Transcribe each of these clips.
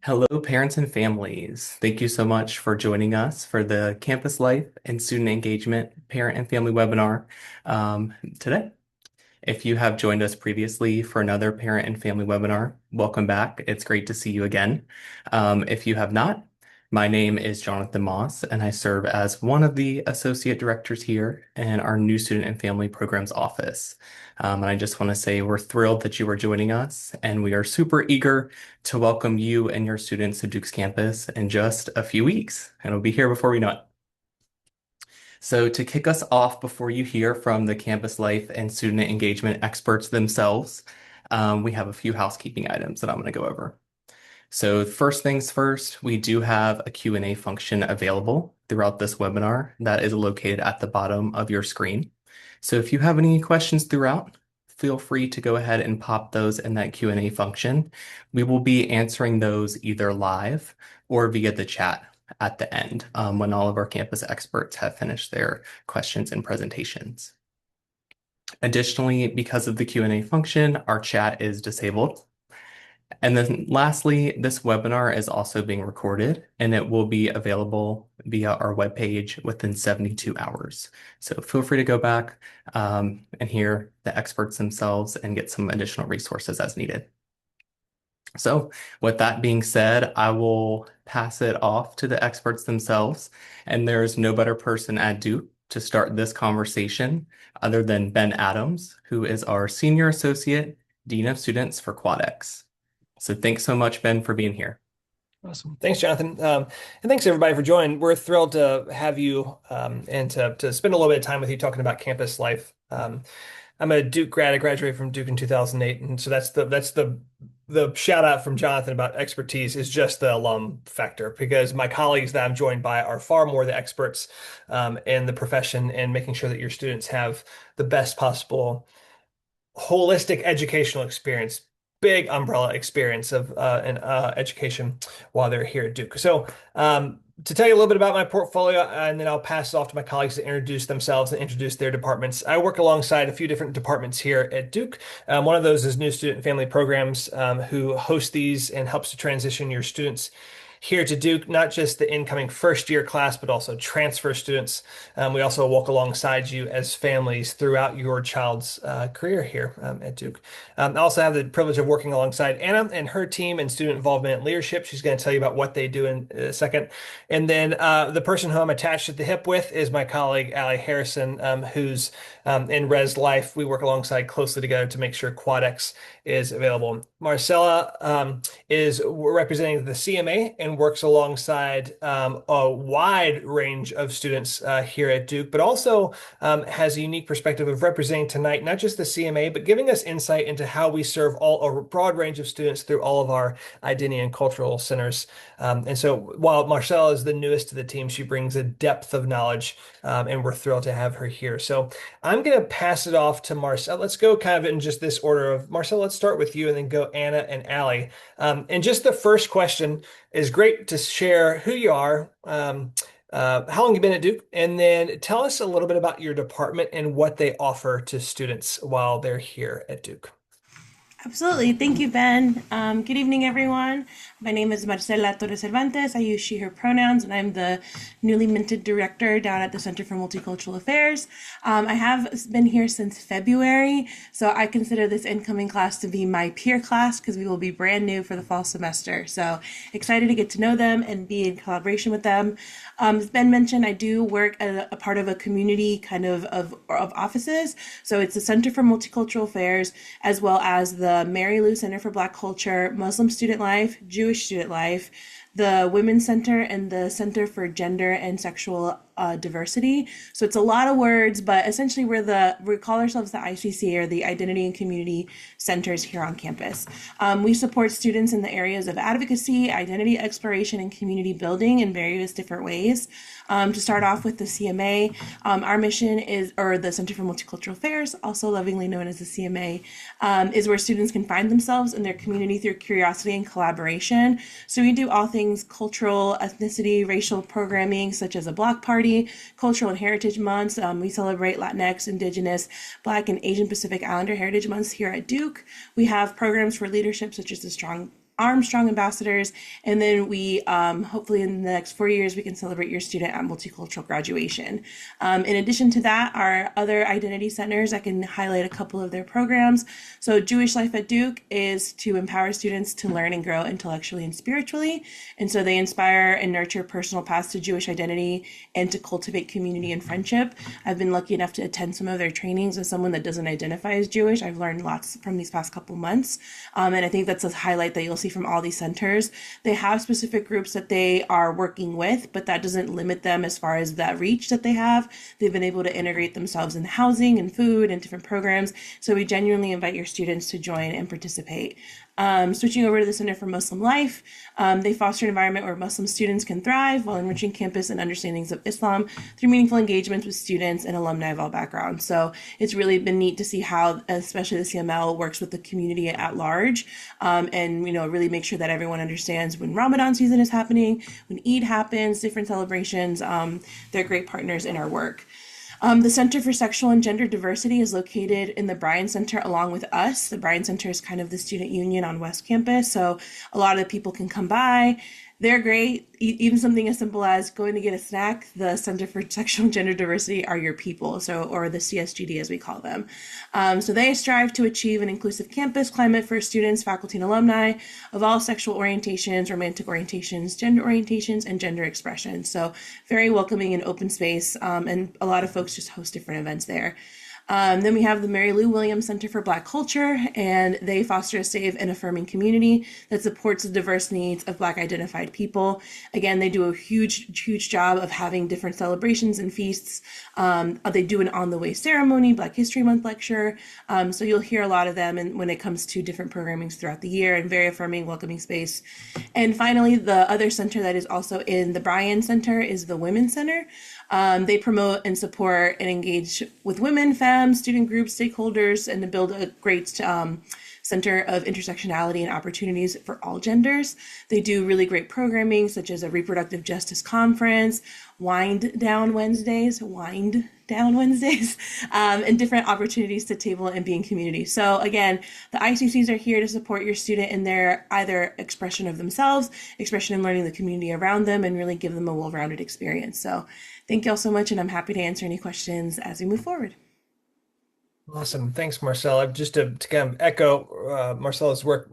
Hello, parents and families. Thank you so much for joining us for the Campus Life and Student Engagement Parent and Family webinar today. If you have joined us previously for another parent and family webinar, welcome back. It's great to see you again. If you have not, my name is Jonathan Moss, and I serve as one of the associate directors here in our new student and family programs office. And I just want to say we're thrilled that you are joining us, and we are super eager to welcome you and your students to Duke's campus in just a few weeks, and we'll be here before we know it. So to kick us off before you hear from the campus life and student engagement experts themselves, we have a few housekeeping items that I'm going to go over. So first things first, we do have a Q&A function available throughout this webinar that is located at the bottom of your screen. So if you have any questions throughout, feel free to go ahead and pop those in that Q&A function. We will be answering those either live or via the chat at the end when all of our campus experts have finished their questions and presentations. Additionally, because of the Q&A function, our chat is disabled. And then lastly, this webinar is also being recorded and it will be available via our webpage within 72 hours. So feel free to go back and hear the experts themselves and get some additional resources as needed. So with that being said, I will pass it off to the experts themselves. And there's no better person at Duke to start this conversation other than Ben Adams, who is our Senior Associate Dean of Students for QuadX. So thanks so much, Ben, for being here. Awesome. Thanks, Jonathan. And thanks everybody for joining. We're thrilled to have you and to spend a little bit of time with you talking about campus life. I'm a Duke grad. I graduated from Duke in 2008, and so that's the shout out from Jonathan about expertise is just the alum factor because my colleagues that I'm joined by are far more the experts in the profession and making sure that your students have the best possible holistic educational experience, big umbrella experience of an education while they're here at Duke. So, to tell you a little bit about my portfolio, and then I'll pass it off to my colleagues to introduce themselves and introduce their departments. I work alongside a few different departments here at Duke. One of those is New Student and Family Programs, who host these and helps to transition your students here to Duke, not just the incoming first year class, but also transfer students. We also walk alongside you as families throughout your child's career here at Duke. I also have the privilege of working alongside Anna and her team in student involvement and leadership. She's going to tell you about what they do in a second. And then the person who I'm attached at the hip with is my colleague, Allie Harrison, who's in Res Life. We work alongside closely together to make sure QuadX is available. Marcella is representing the CMA and works alongside a wide range of students here at Duke, but also has a unique perspective of representing tonight, not just the CMA, but giving us insight into how we serve a broad range of students through all of our identity and cultural centers. And so while Marcella is the newest to the team, she brings a depth of knowledge, and we're thrilled to have her here. So I'm going to pass it off to Marcella. Let's go kind of in just this order of Marcella, let's start with you and then go Anna and Allie. And just the first question is great to share who you are, how long you've been at Duke, and then tell us a little bit about your department and what they offer to students while they're here at Duke. Absolutely. Thank you, Ben. Good evening, everyone. My name is Marcela Torres Cervantes. I use she, her pronouns, and I'm the newly minted director down at the Center for Multicultural Affairs. I have been here since February, so I consider this incoming class to be my peer class because we will be brand new for the fall semester. So excited to get to know them and be in collaboration with them. As Ben mentioned, I do work as a part of a community of offices. So it's the Center for Multicultural Affairs, as well as the Mary Lou Center for Black Culture, Muslim Student Life, Jewish Student Life, the Women's Center, and the Center for Gender and Sexual Diversity. So it's a lot of words, but essentially we call ourselves the ICC, or the Identity and Community Centers here on campus. We support students in the areas of advocacy, identity exploration, and community building in various different ways. To start off with the CMA, our mission is, or the Center for Multicultural Affairs, also lovingly known as the CMA, is where students can find themselves in their community through curiosity and collaboration. So we do all things cultural, ethnicity, racial programming, such as a block party, Cultural and Heritage Months. We celebrate Latinx, Indigenous, Black, and Asian Pacific Islander Heritage Months here at Duke. We have programs for leadership, such as the Strong Armstrong ambassadors. And then we, hopefully in the next 4 years, we can celebrate your student at multicultural graduation. In addition to that, our other identity centers, I can highlight a couple of their programs. So Jewish Life at Duke is to empower students to learn and grow intellectually and spiritually. And so they inspire and nurture personal paths to Jewish identity and to cultivate community and friendship. I've been lucky enough to attend some of their trainings as someone that doesn't identify as Jewish. I've learned lots from these past couple months. And I think that's a highlight that you'll see from all these centers. They have specific groups that they are working with, but that doesn't limit them as far as that reach that they have. They've been able to integrate themselves in housing and food and different programs. So we genuinely invite your students to join and participate. Switching over to the Center for Muslim Life, they foster an environment where Muslim students can thrive while enriching campus and understandings of Islam through meaningful engagements with students and alumni of all backgrounds. So it's really been neat to see how, especially the CML, works with the community at large, and really make sure that everyone understands when Ramadan season is happening, when Eid happens, different celebrations. They're great partners in our work. The Center for Sexual and Gender Diversity is located in the Bryan Center along with us. The Bryan Center is kind of the student union on West Campus, so a lot of the people can come by. They're great. Even something as simple as going to get a snack. The Center for Sexual and Gender Diversity are your people, or the CSGD as we call them. So they strive to achieve an inclusive campus climate for students, faculty, and alumni of all sexual orientations, romantic orientations, gender orientations, and gender expressions. So very welcoming and open space, and a lot of folks just host different events there. Then we have the Mary Lou Williams Center for Black Culture, and they foster a safe and affirming community that supports the diverse needs of Black identified people. Again, they do a huge job of having different celebrations and feasts. They do an on the way ceremony, Black History Month lecture. So you'll hear a lot of them when it comes to different programmings throughout the year, and very affirming, welcoming space. And finally, the other center that is also in the Bryan Center is the Women's Center. They promote and support and engage with women, femmes, student groups, stakeholders, and to build a great center of intersectionality and opportunities for all genders. They do really great programming, such as a reproductive justice conference, Wind Down Wednesdays, and different opportunities to table and be in community. So again, the ICCs are here to support your student in their either expression of themselves, expression in learning the community around them, and really give them a well-rounded experience. So thank you all so much, and I'm happy to answer any questions as we move forward. Awesome. Thanks, Marcella. Just to kind of echo Marcella's work,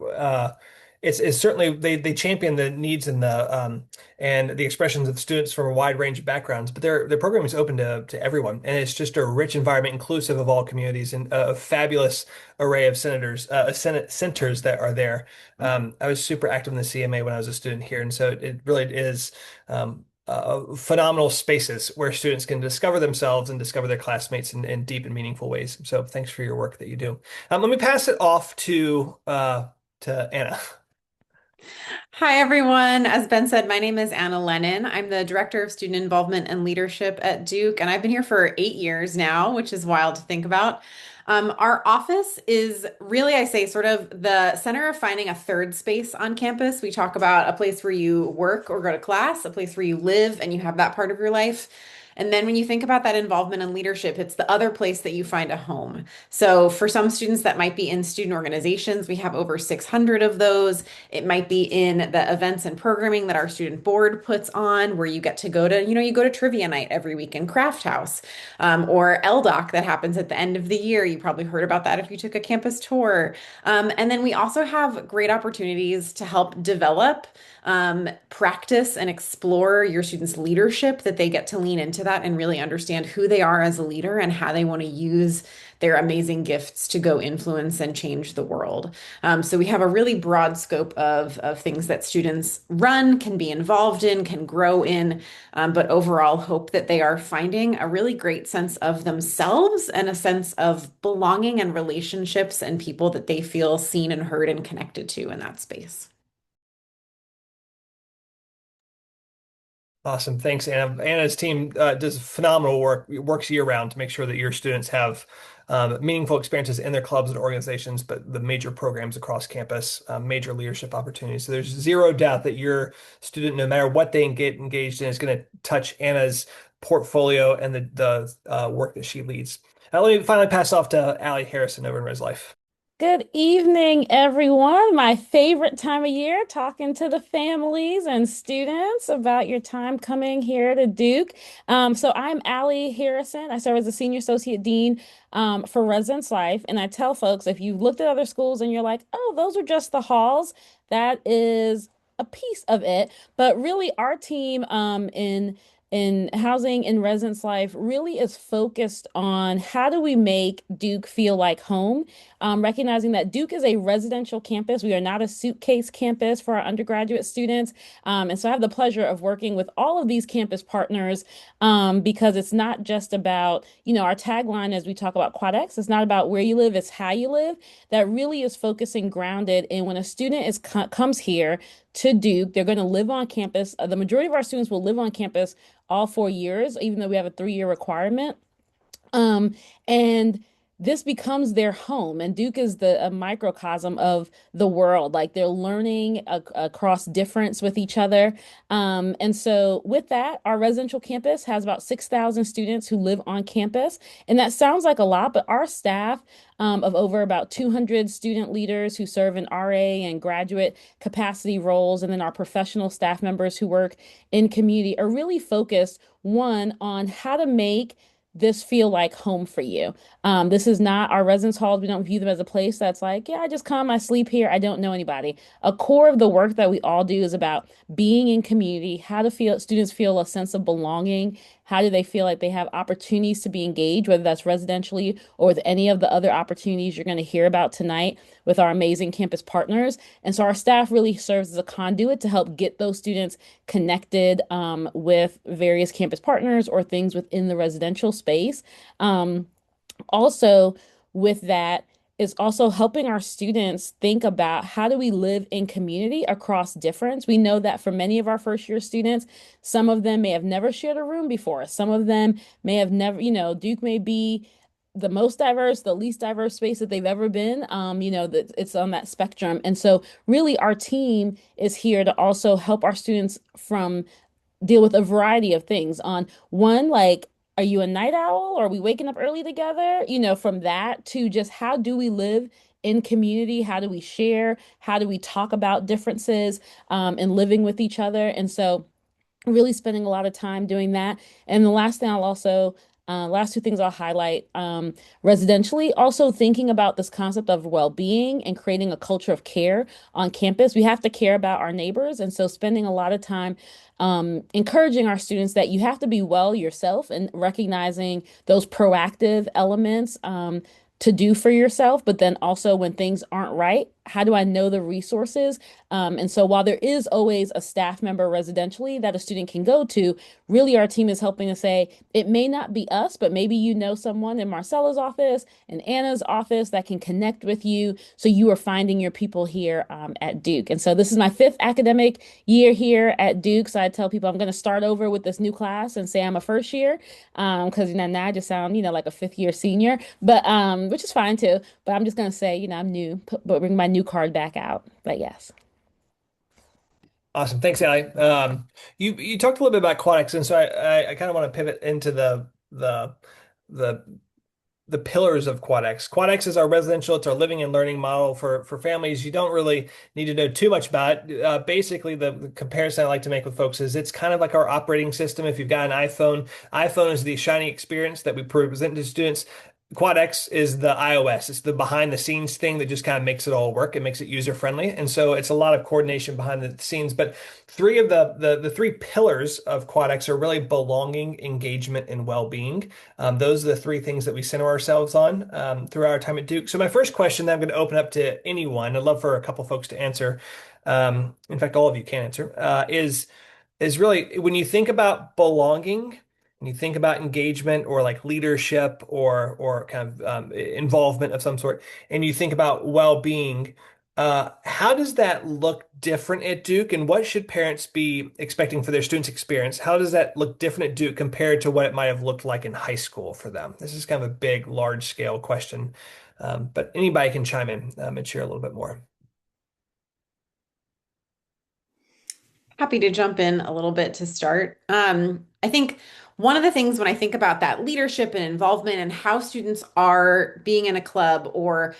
it's certainly they champion the needs and the expressions of the students from a wide range of backgrounds, but their program is open to everyone, and it's just a rich environment, inclusive of all communities, and a fabulous array of Senate centers that are there. I was super active in the CMA when I was a student here, and so it really is. Phenomenal spaces where students can discover themselves and discover their classmates in deep and meaningful ways. So thanks for your work that you do. Let me pass it off to Anna. Hi, everyone. As Ben said, my name is Anna Lennon. I'm the Director of Student Involvement and Leadership at Duke, and I've been here for 8 years now, which is wild to think about. Our office is really, I say, sort of the center of finding a third space on campus. We talk about a place where you work or go to class, a place where you live and you have that part of your life. And then when you think about that involvement and leadership, it's the other place that you find a home. So for some students that might be in student organizations, we have over 600 of those. It might be in the events and programming that our student board puts on, where you get to go to, you go to trivia night every week in Craft House, or LDOC that happens at the end of the year. You probably heard about that if you took a campus tour. And then we also have great opportunities to help develop, practice, and explore your students' leadership, that they get to lean into that and really understand who they are as a leader and how they want to use their amazing gifts to go influence and change the world. So we have a really broad scope of things that students run, can be involved in, can grow in, but overall hope that they are finding a really great sense of themselves and a sense of belonging and relationships and people that they feel seen and heard and connected to in that space. Awesome. Thanks, Anna. Anna's team does phenomenal work, works year round to make sure that your students have meaningful experiences in their clubs and organizations, but the major programs across campus, major leadership opportunities. So there's zero doubt that your student, no matter what they get engaged in, is going to touch Anna's portfolio and the work that she leads. Let me finally pass off to Allie Harrison over in Res Life. Good evening, everyone. My favorite time of year, talking to the families and students about your time coming here to Duke. So I'm Allie Harrison. I serve as the Senior Associate Dean for Residence Life. And I tell folks, if you've looked at other schools and you're like, oh, those are just the halls, that is a piece of it. But really, our team in housing and residence life really is focused on how do we make Duke feel like home, recognizing that Duke is a residential campus. We are not a suitcase campus for our undergraduate students. And so I have the pleasure of working with all of these campus partners because it's not just about, our tagline as we talk about QuadX, it's not about where you live, it's how you live. That really is focusing grounded in when a student comes here to Duke, they're going to live on campus. The majority of our students will live on campus all 4 years, even though we have a 3-year requirement. And this becomes their home, and Duke is a microcosm of the world. Like they're learning across difference with each other. And so, with that, our residential campus has about 6,000 students who live on campus, and that sounds like a lot, but our staff of over about 200 student leaders who serve in RA and graduate capacity roles, and then our professional staff members who work in community are really focused, one, on how to make this feel like home for you. This is not our residence halls. We don't view them as a place that's like, yeah, I just come, I sleep here, I don't know anybody. A core of the work that we all do is about being in community, how to feel students feel a sense of belonging. How do they feel like they have opportunities to be engaged, whether that's residentially or with any of the other opportunities you're going to hear about tonight with our amazing campus partners? And so our staff really serves as a conduit to help get those students connected with various campus partners or things within the residential space. Also, with that, is also helping our students think about how do we live in community across difference. We know that for many of our first year students, some of them may have never shared a room before. Some of them may have never, Duke may be the most diverse, the least diverse space that they've ever been. That it's on that spectrum. And so really our team is here to also help our students from deal with a variety of things on one, like, are you a night owl? Or are we waking up early together? From that to just how do we live in community? How do we share? How do we talk about differences and living with each other? And so really spending a lot of time doing that. And the last thing I'll also last two things I'll highlight residentially, also thinking about this concept of well-being and creating a culture of care on campus. We have to care about our neighbors. And so spending a lot of time encouraging our students that you have to be well yourself and recognizing those proactive elements to do for yourself, but then also when things aren't right, how do I know the resources? And so while there is always a staff member residentially that a student can go to, really our team is helping to say it may not be us, but maybe you know someone in Marcella's office and Anna's office that can connect with you. So you are finding your people here at Duke. And so this is my 5th academic year here at Duke. So I tell people I'm going to start over with this new class and say I'm a first year because now I just sound, like a 5th year senior, but which is fine too. But I'm just going to say, I'm new, but bring my new card back out. But yes. Awesome. Thanks, Allie. You talked a little bit about aquatics, and so I kind of want to pivot into the the pillars of QuadX. QuadX is our residential, it's our living and learning model for families. You don't really need to know too much about it. Basically, the comparison I like to make with folks is it's kind of like our operating system. If you've got an iPhone, iPhone is the shiny experience that we present to students. QuadX is the iOS. It's the behind the scenes thing that just kind of makes it all work. It makes it user friendly. And so it's a lot of coordination behind the scenes. But three of the three pillars of QuadX are really belonging, engagement, and well-being. Those are the three things that we center ourselves on throughout our time at Duke. So my first question that I'm going to open up to anyone, I'd love for a couple folks to answer. In fact, all of you can answer, is really when you think about belonging, when you think about engagement or like leadership or kind of involvement of some sort, and you think about well-being, how does that look different at Duke, and what should parents be expecting for their students' experience? How does that look different at Duke compared to what it might have looked like in high school for them? This is kind of a big, large-scale question, but anybody can chime in and share a little bit more. Happy to jump in a little bit to start. I think one of the things when I think about that leadership and involvement and how students are being in a club or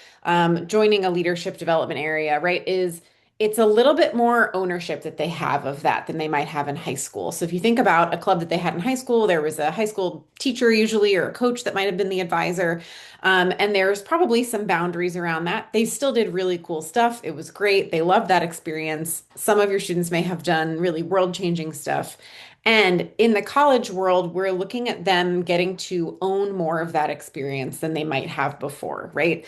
joining a leadership development area, right, is it's a little bit more ownership that they have of that than they might have in high school. So if you think about a club that they had in high school, there was a high school teacher usually or a coach that might have been the advisor. And there's probably some boundaries around that. They still did really cool stuff. It was great. They loved that experience. Some of your students may have done really world-changing stuff. And in the college world, we're looking at them getting to own more of that experience than they might have before, right?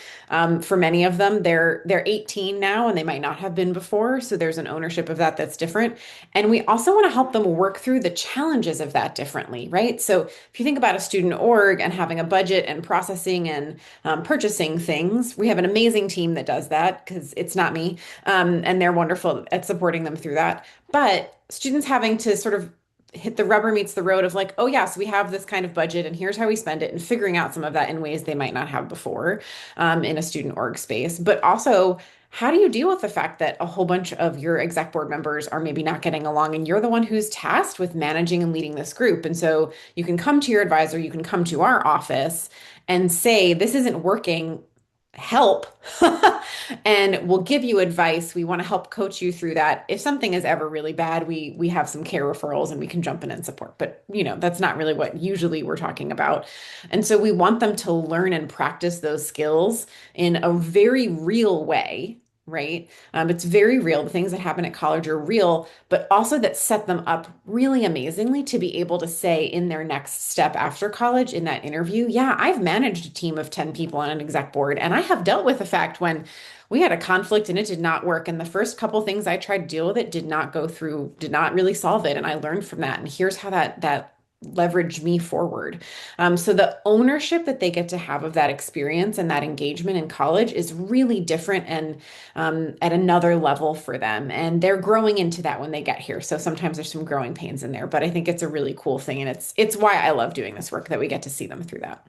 For many of them, they're 18 now and they might not have been before. So there's an ownership of that that's different. And we also want to help them work through the challenges of that differently, right? So if you think about a student org and having a budget and processing and purchasing things, we have an amazing team that does that because it's not me. And they're wonderful at supporting them through that. But students having to sort of hit the rubber meets the road of like, oh yes, we have this kind of budget and here's how we spend it and figuring out some of that in ways they might not have before in a student org space. But also, how do you deal with the fact that a whole bunch of your exec board members are maybe not getting along and you're the one who's tasked with managing and leading this group? And so you can come to your advisor, you can come to our office and say, this isn't working. Help and we'll give you advice. We want to help coach you through that. If something is ever really bad, we have some care referrals and we can jump in and support. But that's not really what usually we're talking about. And so we want them to learn and practice those skills in a very real way, right? It's very real. The things that happen at college are real, but also that set them up really amazingly to be able to say in their next step after college in that interview, yeah, I've managed a team of 10 people on an exec board, and I have dealt with the fact when we had a conflict and it did not work. And the first couple things I tried to deal with it did not go through, did not really solve it. And I learned from that. And here's how that leveraged me forward. So the ownership that they get to have of that experience and that engagement in college is really different and at another level for them. And they're growing into that when they get here. So sometimes there's some growing pains in there, but I think it's a really cool thing. And it's why I love doing this work that we get to see them through that.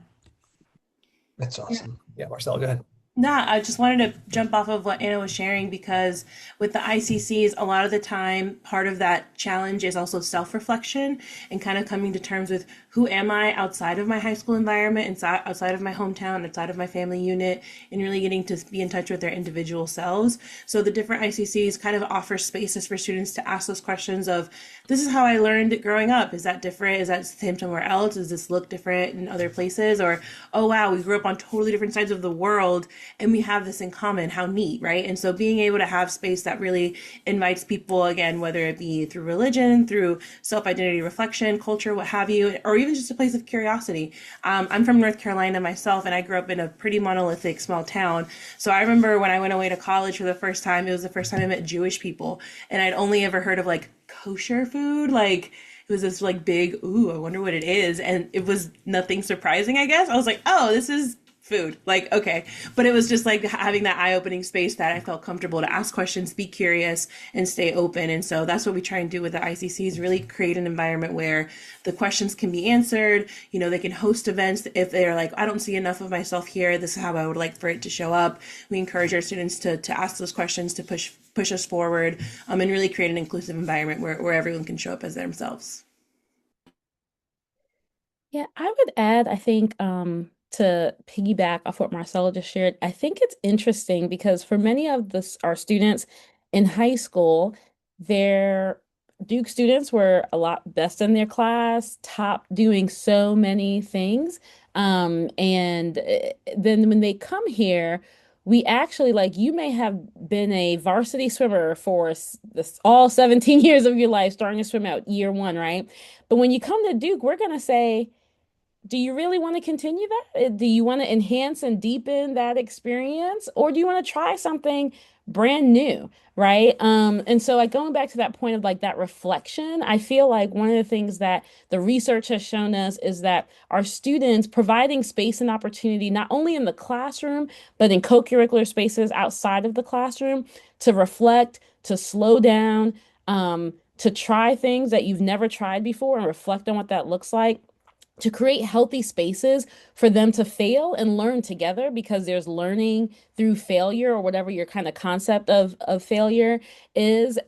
That's awesome. Yeah, Marcel, go ahead. Nah, I just wanted to jump off of what Anna was sharing because with the ICCs, a lot of the time, part of that challenge is also self-reflection and kind of coming to terms with who am I outside of my high school environment, outside of my hometown, outside of my family unit, and really getting to be in touch with their individual selves. So the different ICCs kind of offer spaces for students to ask those questions of, this is how I learned it growing up. Is that different? Is that the same somewhere else? Does this look different in other places? Or, oh wow, we grew up on totally different sides of the world and we have this in common. How neat, right? And so being able to have space that really invites people, again, whether it be through religion, through self-identity reflection, culture, what have you, or even just a place of curiosity. I'm from North Carolina myself, and I grew up in a pretty monolithic small town. So I remember when I went away to college for the first time, it was the first time I met Jewish people, and I'd only ever heard of like kosher food, like it was this like big, ooh, I wonder what it is. And it was nothing surprising, I guess. I was like, oh, this is food. Like, okay. But it was just like having that eye-opening space that I felt comfortable to ask questions, be curious, and stay open. And so that's what we try and do with the ICCs, really create an environment where the questions can be answered. They can host events if they're like, I don't see enough of myself here. This is how I would like for it to show up. We encourage our students to ask those questions, to push us forward, and really create an inclusive environment where everyone can show up as themselves. Yeah, I would add, I think, to piggyback off what Marcella just shared, I think it's interesting because for many of our students in high school, their Duke students were a lot best in their class, top doing so many things. And then when they come here, we actually like you may have been a varsity swimmer for all 17 years of your life, starting to swim out year one, right? But when you come to Duke, we're going to say, do you really want to continue that? Do you want to enhance and deepen that experience? Or do you want to try something brand new? Right. And so like going back to that point of like that reflection, I feel like one of the things that the research has shown us is that our students providing space and opportunity, not only in the classroom, but in co-curricular spaces outside of the classroom to reflect, to slow down, to try things that you've never tried before and reflect on what that looks like, to create healthy spaces for them to fail and learn together because there's learning through failure or whatever your kind of concept of failure is.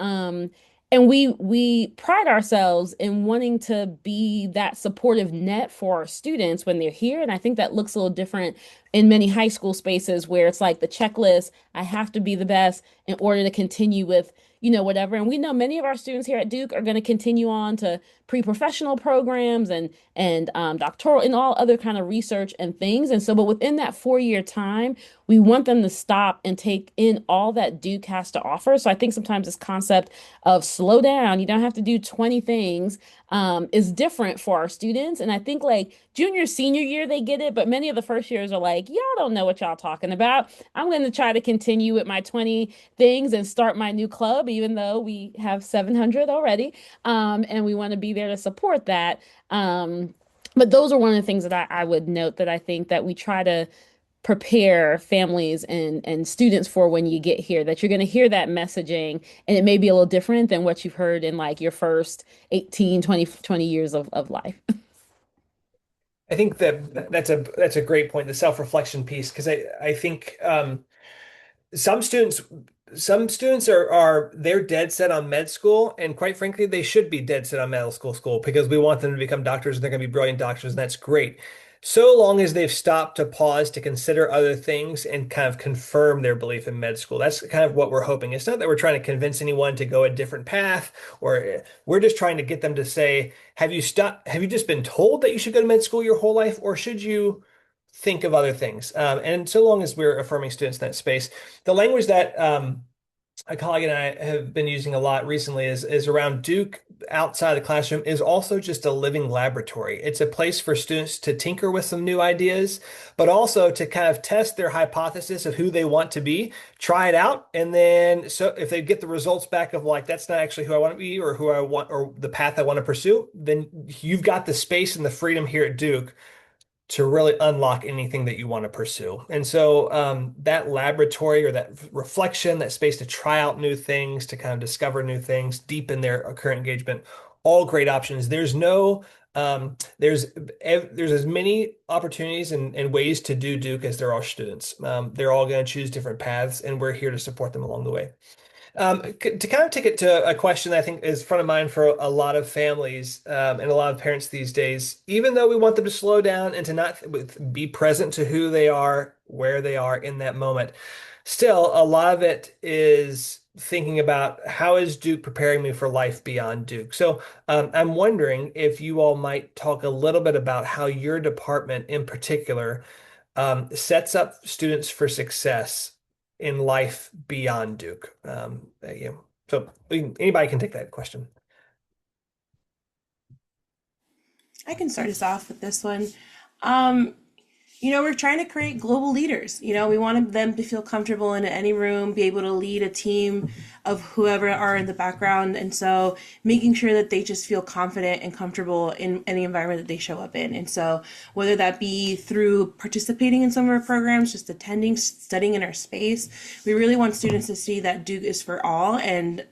and we pride ourselves in wanting to be that supportive net for our students when they're here. And I think that looks a little different in many high school spaces where it's like the checklist, I have to be the best in order to continue with, whatever. And we know many of our students here at Duke are going to continue on to pre-professional programs and doctoral and all other kind of research and things. And so, but within that 4 year time, we want them to stop and take in all that Duke has to offer. So I think sometimes this concept of slow down, you don't have to do 20 things, is different for our students. And I think like junior, senior year, they get it, but many of the first years are like, y'all don't know what y'all talking about. I'm going to try to continue with my 20 things and start my new club, even though we have 700 already. And we want to be there to support that. But those are one of the things that I would note that I think that we try to prepare families and students for when you get here, that you're going to hear that messaging and it may be a little different than what you've heard in like your first 18, 20 years of life. I think that's a great point, the self-reflection piece, because I think some students some students are they're dead set on med school, and quite frankly, they should be dead set on medical school because we want them to become doctors and they're going to be brilliant doctors, and that's great. So long as they've stopped to pause to consider other things and kind of confirm their belief in med school. That's kind of what we're hoping. It's not that we're trying to convince anyone to go a different path, or we're just trying to get them to say, have you just been told that you should go to med school your whole life, or should you think of other things? And so long as we're affirming students in that space, the language that a colleague and I have been using a lot recently is around Duke outside the classroom is also just a living laboratory. It's a place for students to tinker with some new ideas, but also to kind of test their hypothesis of who they want to be, try it out, and then so if they get the results back of like that's not actually who I want to be or who I want or the path I want to pursue, then you've got the space and the freedom here at Duke to really unlock anything that you want to pursue. And so that laboratory or that reflection, that space to try out new things, to kind of discover new things, deepen their current engagement, all great options. There's as many opportunities and ways to do Duke as there are students. They're all going to choose different paths, and we're here to support them along the way. To kind of take it to a question that I think is front of mind for a lot of families and a lot of parents these days, even though we want them to slow down and to not be present to who they are, where they are in that moment, still a lot of it is thinking about how is Duke preparing me for life beyond Duke. So I'm wondering if you all might talk a little bit about how your department in particular sets up students for success in life beyond Duke. So anybody can take that question. I can start us off with this one. Um, we're trying to create global leaders. We want them to feel comfortable in any room, be able to lead a team of whoever are in the background. And so making sure that they just feel confident and comfortable in any environment that they show up in. And so whether that be through participating in some of our programs, just attending, studying in our space, we really want students to see that Duke is for all and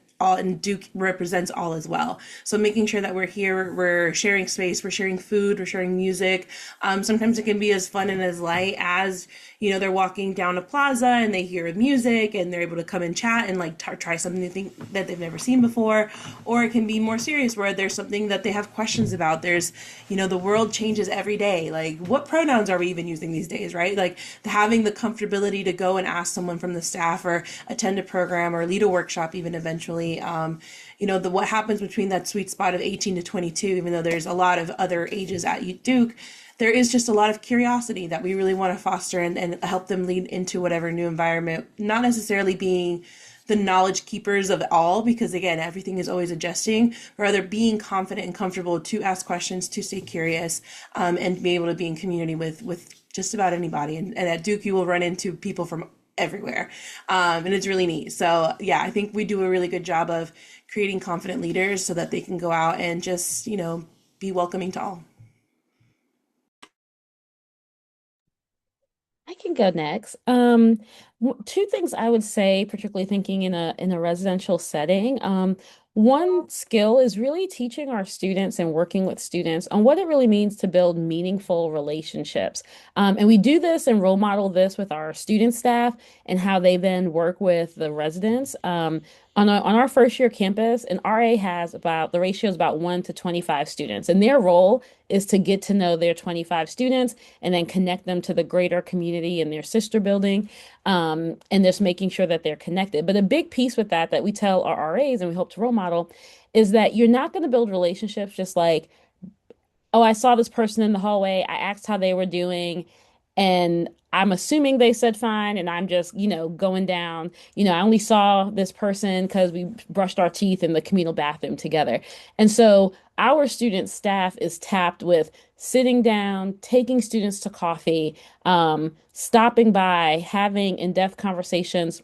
Duke represents all as well. So making sure that we're here, we're sharing space, we're sharing food, we're sharing music. Sometimes it can be as fun and as light as, they're walking down a plaza and they hear music and they're able to come and chat and like try something that they've never seen before. Or it can be more serious where there's something that they have questions about. There's, the world changes every day. Like what pronouns are we even using these days, right? Like having the comfortability to go and ask someone from the staff or attend a program or lead a workshop even eventually. What happens between that sweet spot of 18 to 22, even though there's a lot of other ages at Duke, there is just a lot of curiosity that we really want to foster and help them lead into whatever new environment, not necessarily being the knowledge keepers of it all, because again, everything is always adjusting, rather being confident and comfortable to ask questions, to stay curious, and be able to be in community with just about anybody. And at Duke, you will run into people from everywhere. And it's really neat. So yeah, I think we do a really good job of creating confident leaders so that they can go out and just, be welcoming to all. I can go next. Two things I would say, particularly thinking in a residential setting. One skill is really teaching our students and working with students on what it really means to build meaningful relationships. And we do this and role model this with our student staff and how they then work with the residents. On our first year campus, an RA has about the ratio is about 1 to 25 students, and their role is to get to know their 25 students and then connect them to the greater community in their sister building, and just making sure that they're connected. But a big piece with that we tell our RAs and we hope to role model is that you're not going to build relationships just like, oh, I saw this person in the hallway. I asked how they were doing, and I'm assuming they said fine, and I'm just, going down. I only saw this person because we brushed our teeth in the communal bathroom together. And so our student staff is tapped with sitting down, taking students to coffee, stopping by, having in-depth conversations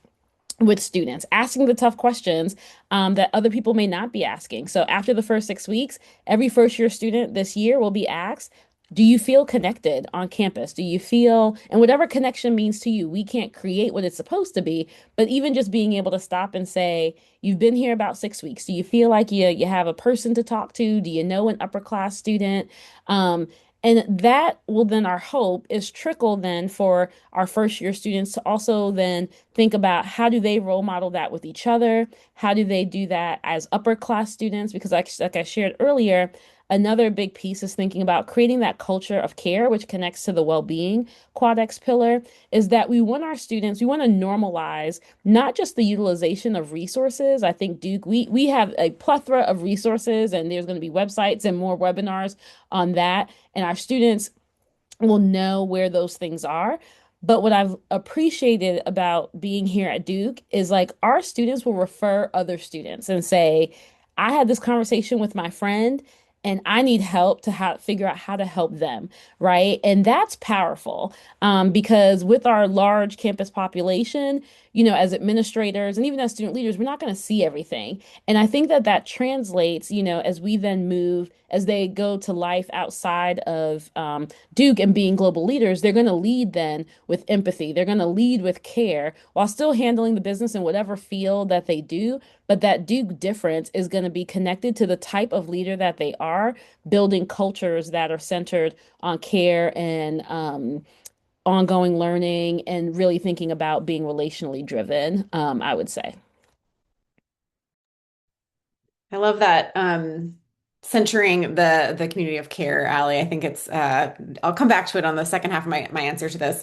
with students, asking the tough questions that other people may not be asking. So after the first 6 weeks, every first year student this year will be asked, do you feel connected on campus? Do you feel, and whatever connection means to you, we can't create what it's supposed to be, but even just being able to stop and say, you've been here about 6 weeks. Do you feel like you have a person to talk to? Do you know an upper class student? And that will then, our hope is trickle then for our first year students to also then think about how do they role model that with each other? How do they do that as upper class students? Because like I shared earlier, another big piece is thinking about creating that culture of care, which connects to the well-being Quad X pillar, is that we want our students, we want to normalize not just the utilization of resources. I think Duke, we have a plethora of resources, and there's going to be websites and more webinars on that. And our students will know where those things are. But what I've appreciated about being here at Duke is like our students will refer other students and say, I had this conversation with my friend and I need help to figure out how to help them, right? And that's powerful, because with our large campus population, as administrators and even as student leaders, we're not going to see everything. And I think that translates, as we then move, as they go to life outside of Duke and being global leaders, they're going to lead then with empathy. They're going to lead with care while still handling the business in whatever field that they do. But that Duke difference is going to be connected to the type of leader that they are, building cultures that are centered on care and ongoing learning and really thinking about being relationally driven, I would say. I love that centering the community of care, Allie. I think it's I'll come back to it on the second half of my answer to this.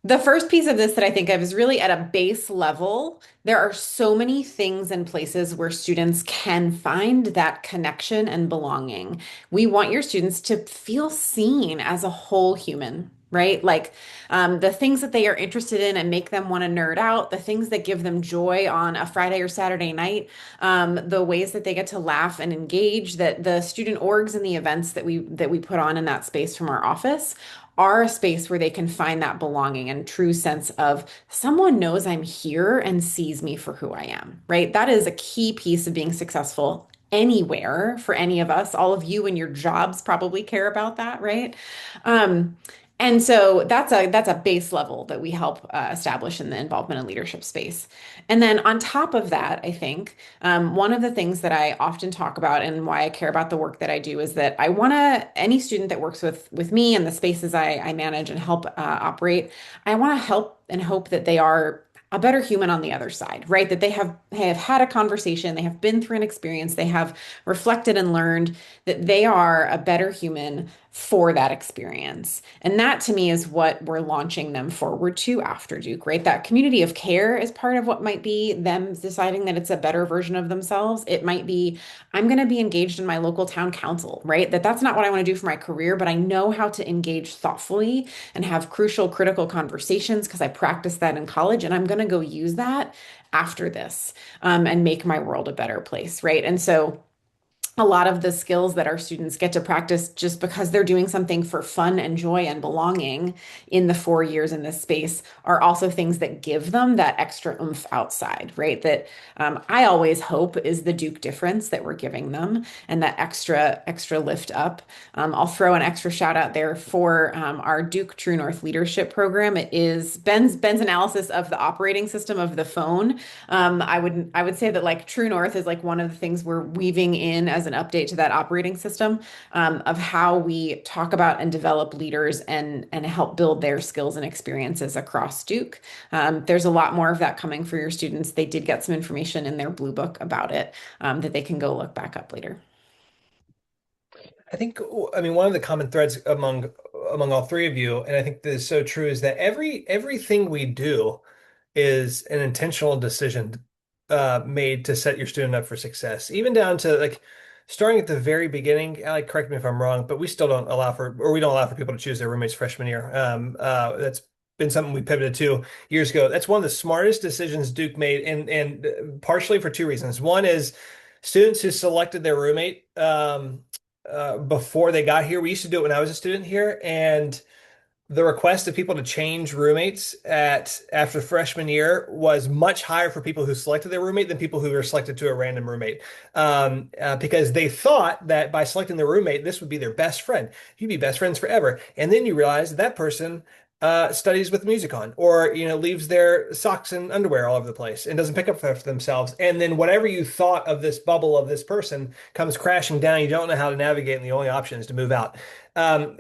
The first piece of this that I think of is really at a base level. There are so many things and places where students can find that connection and belonging. We want your students to feel seen as a whole human, right? Like the things that they are interested in and make them want to nerd out, the things that give them joy on a Friday or Saturday night, the ways that they get to laugh and engage, that the student orgs and the events that we put on in that space from our office are a space where they can find that belonging and true sense of someone knows I'm here and sees me for who I am, right? That is a key piece of being successful anywhere for any of us. All of you and your jobs probably care about that, right? And so that's a base level that we help establish in the involvement and leadership space. And then on top of that, I think one of the things that I often talk about and why I care about the work that I do is that I want any student that works with me and the spaces I manage and help operate, I want to help and hope that they are a better human on the other side, right? That they have had a conversation, they have been through an experience, they have reflected and learned that they are a better human for that experience. And that to me is what we're launching them forward to after Duke, right? That community of care is part of what might be them deciding that it's a better version of themselves. It might be, I'm going to be engaged in my local town council, right? That's not what I want to do for my career, but I know how to engage thoughtfully and have crucial, critical conversations because I practiced that in college, and I'm going to go use that after this, and make my world a better place, right? And so a lot of the skills that our students get to practice just because they're doing something for fun and joy and belonging in the 4 years in this space are also things that give them that extra oomph outside, right? That I always hope is the Duke difference that we're giving them and that extra lift up. I'll throw an extra shout out there for our Duke True North Leadership Program. It is Ben's analysis of the operating system of the phone. I would say that like True North is like one of the things we're weaving in as an update to that operating system of how we talk about and develop leaders and help build their skills and experiences across Duke. There's a lot more of that coming for your students. They did get some information in their blue book about it that they can go look back up later. I think, I mean, one of the common threads among all three of you, and I think this is so true, is that everything we do is an intentional decision made to set your student up for success, even down to like starting at the very beginning. Alec, correct me if I'm wrong, but we still don't allow for, or we don't allow for people to choose their roommates freshman year. That's been something we pivoted to years ago. That's one of the smartest decisions Duke made, and partially for two reasons. One is students who selected their roommate before they got here. We used to do it when I was a student here, and the request of people to change roommates at after freshman year was much higher for people who selected their roommate than people who were selected to a random roommate, because they thought that by selecting their roommate, this would be their best friend. You'd be best friends forever, and then you realize that person studies with music on, or leaves their socks and underwear all over the place and doesn't pick up for themselves. And then whatever you thought of this bubble of this person comes crashing down. You don't know how to navigate, and the only option is to move out. Um,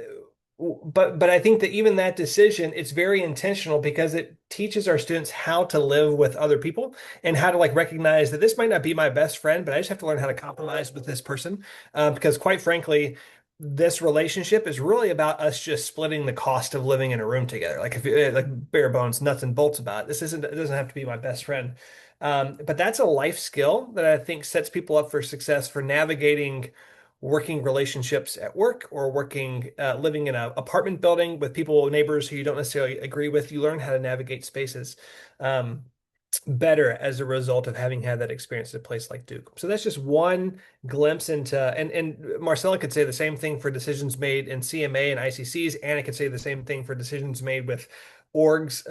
but I think that even that decision, it's very intentional because it teaches our students how to live with other people and how to like recognize that this might not be my best friend, but I just have to learn how to compromise with this person. Because quite frankly, this relationship is really about us just splitting the cost of living in a room together. Like if like bare bones, nuts and bolts about it. It doesn't have to be my best friend. But that's a life skill that I think sets people up for success for navigating working relationships at work, or working, living in an apartment building with people, neighbors who you don't necessarily agree with. You learn how to navigate spaces better as a result of having had that experience at a place like Duke. So that's just one glimpse into, and Marcella could say the same thing for decisions made in CMA and ICCs. Anna could say the same thing for decisions made with orgs,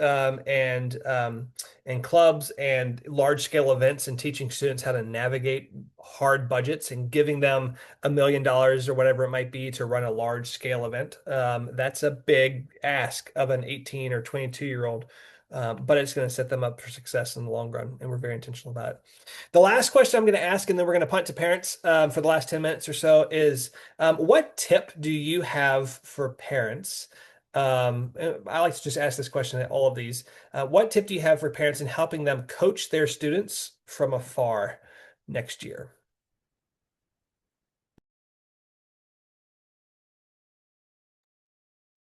and clubs and large scale events, and teaching students how to navigate hard budgets and giving them $1 million or whatever it might be to run a large scale event. That's a big ask of an 18 or 22-year-old. But it's going to set them up for success in the long run, and we're very intentional about it. The last question I'm going to ask, and then we're going to punt to parents for the last 10 minutes or so, is what tip do you have for parents? I like to just ask this question at all of these. What tip do you have for parents in helping them coach their students from afar next year?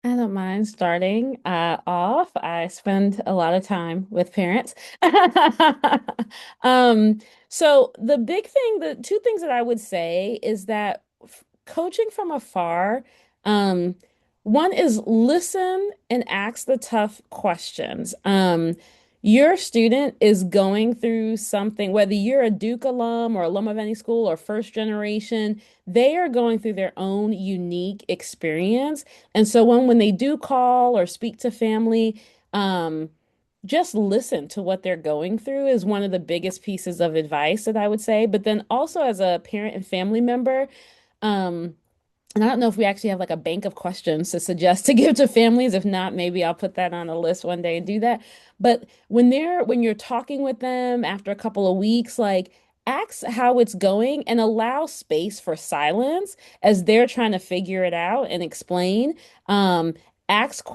I don't mind starting off. I spend a lot of time with parents. Um, so the two things that I would say is that coaching from afar, um, one is listen and ask the tough questions. Your student is going through something, whether you're a Duke alum or alum of any school or first generation, they are going through their own unique experience. And so when they do call or speak to family, um, just listen to what they're going through is one of the biggest pieces of advice that I would say. But then also as a parent and family member, um, and I don't know if we actually have like a bank of questions to suggest to give to families. If not, maybe I'll put that on a list one day and do that. But when you're talking with them after a couple of weeks, like ask how it's going and allow space for silence as they're trying to figure it out and explain. Um, ask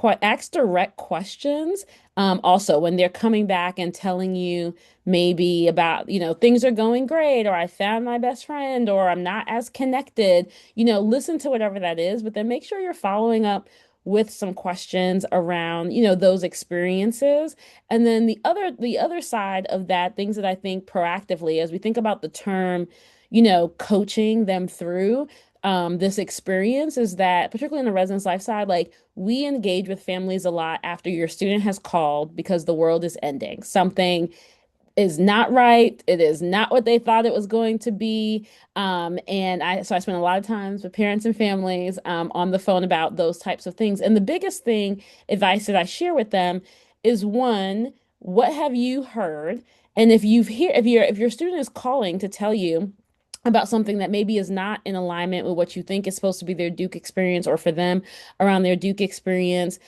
direct questions. Also, when they're coming back and telling you maybe about, things are going great, or I found my best friend, or I'm not as connected, listen to whatever that is, but then make sure you're following up with some questions around, those experiences. And then the other side of that, things that I think proactively, as we think about the term, coaching them through this experience, is that particularly on the residence life side, like we engage with families a lot after your student has called because the world is ending. Something is not right. It is not what they thought it was going to be. So I spend a lot of times with parents and families on the phone about those types of things. And the biggest thing, advice that I share with them is one, what have you heard? And if your student is calling to tell you about something that maybe is not in alignment with what you think is supposed to be their Duke experience or for them around their Duke experience,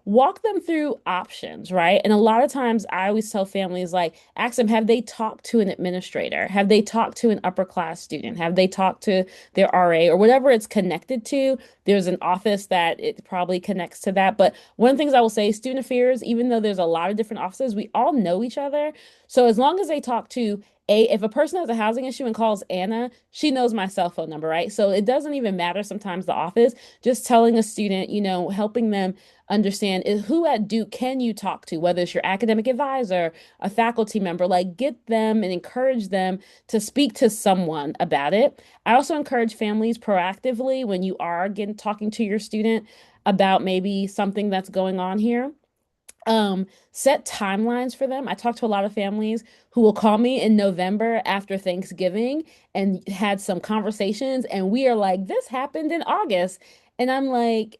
walk them through options, right? And a lot of times I always tell families like, ask them, have they talked to an administrator? Have they talked to an upper class student? Have they talked to their RA or whatever it's connected to? There's an office that it probably connects to that. But one of the things I will say, student affairs, even though there's a lot of different offices, we all know each other. So as long as they talk to if a person has a housing issue and calls Anna, she knows my cell phone number, right? So it doesn't even matter sometimes the office, just telling a student, helping them understand is who at Duke can you talk to, whether it's your academic advisor, a faculty member, like get them and encourage them to speak to someone about it. I also encourage families proactively when you are getting talking to your student about maybe something that's going on here, set timelines for them. I talk to a lot of families who will call me in November after Thanksgiving and had some conversations, and we are like, this happened in August. And I'm like,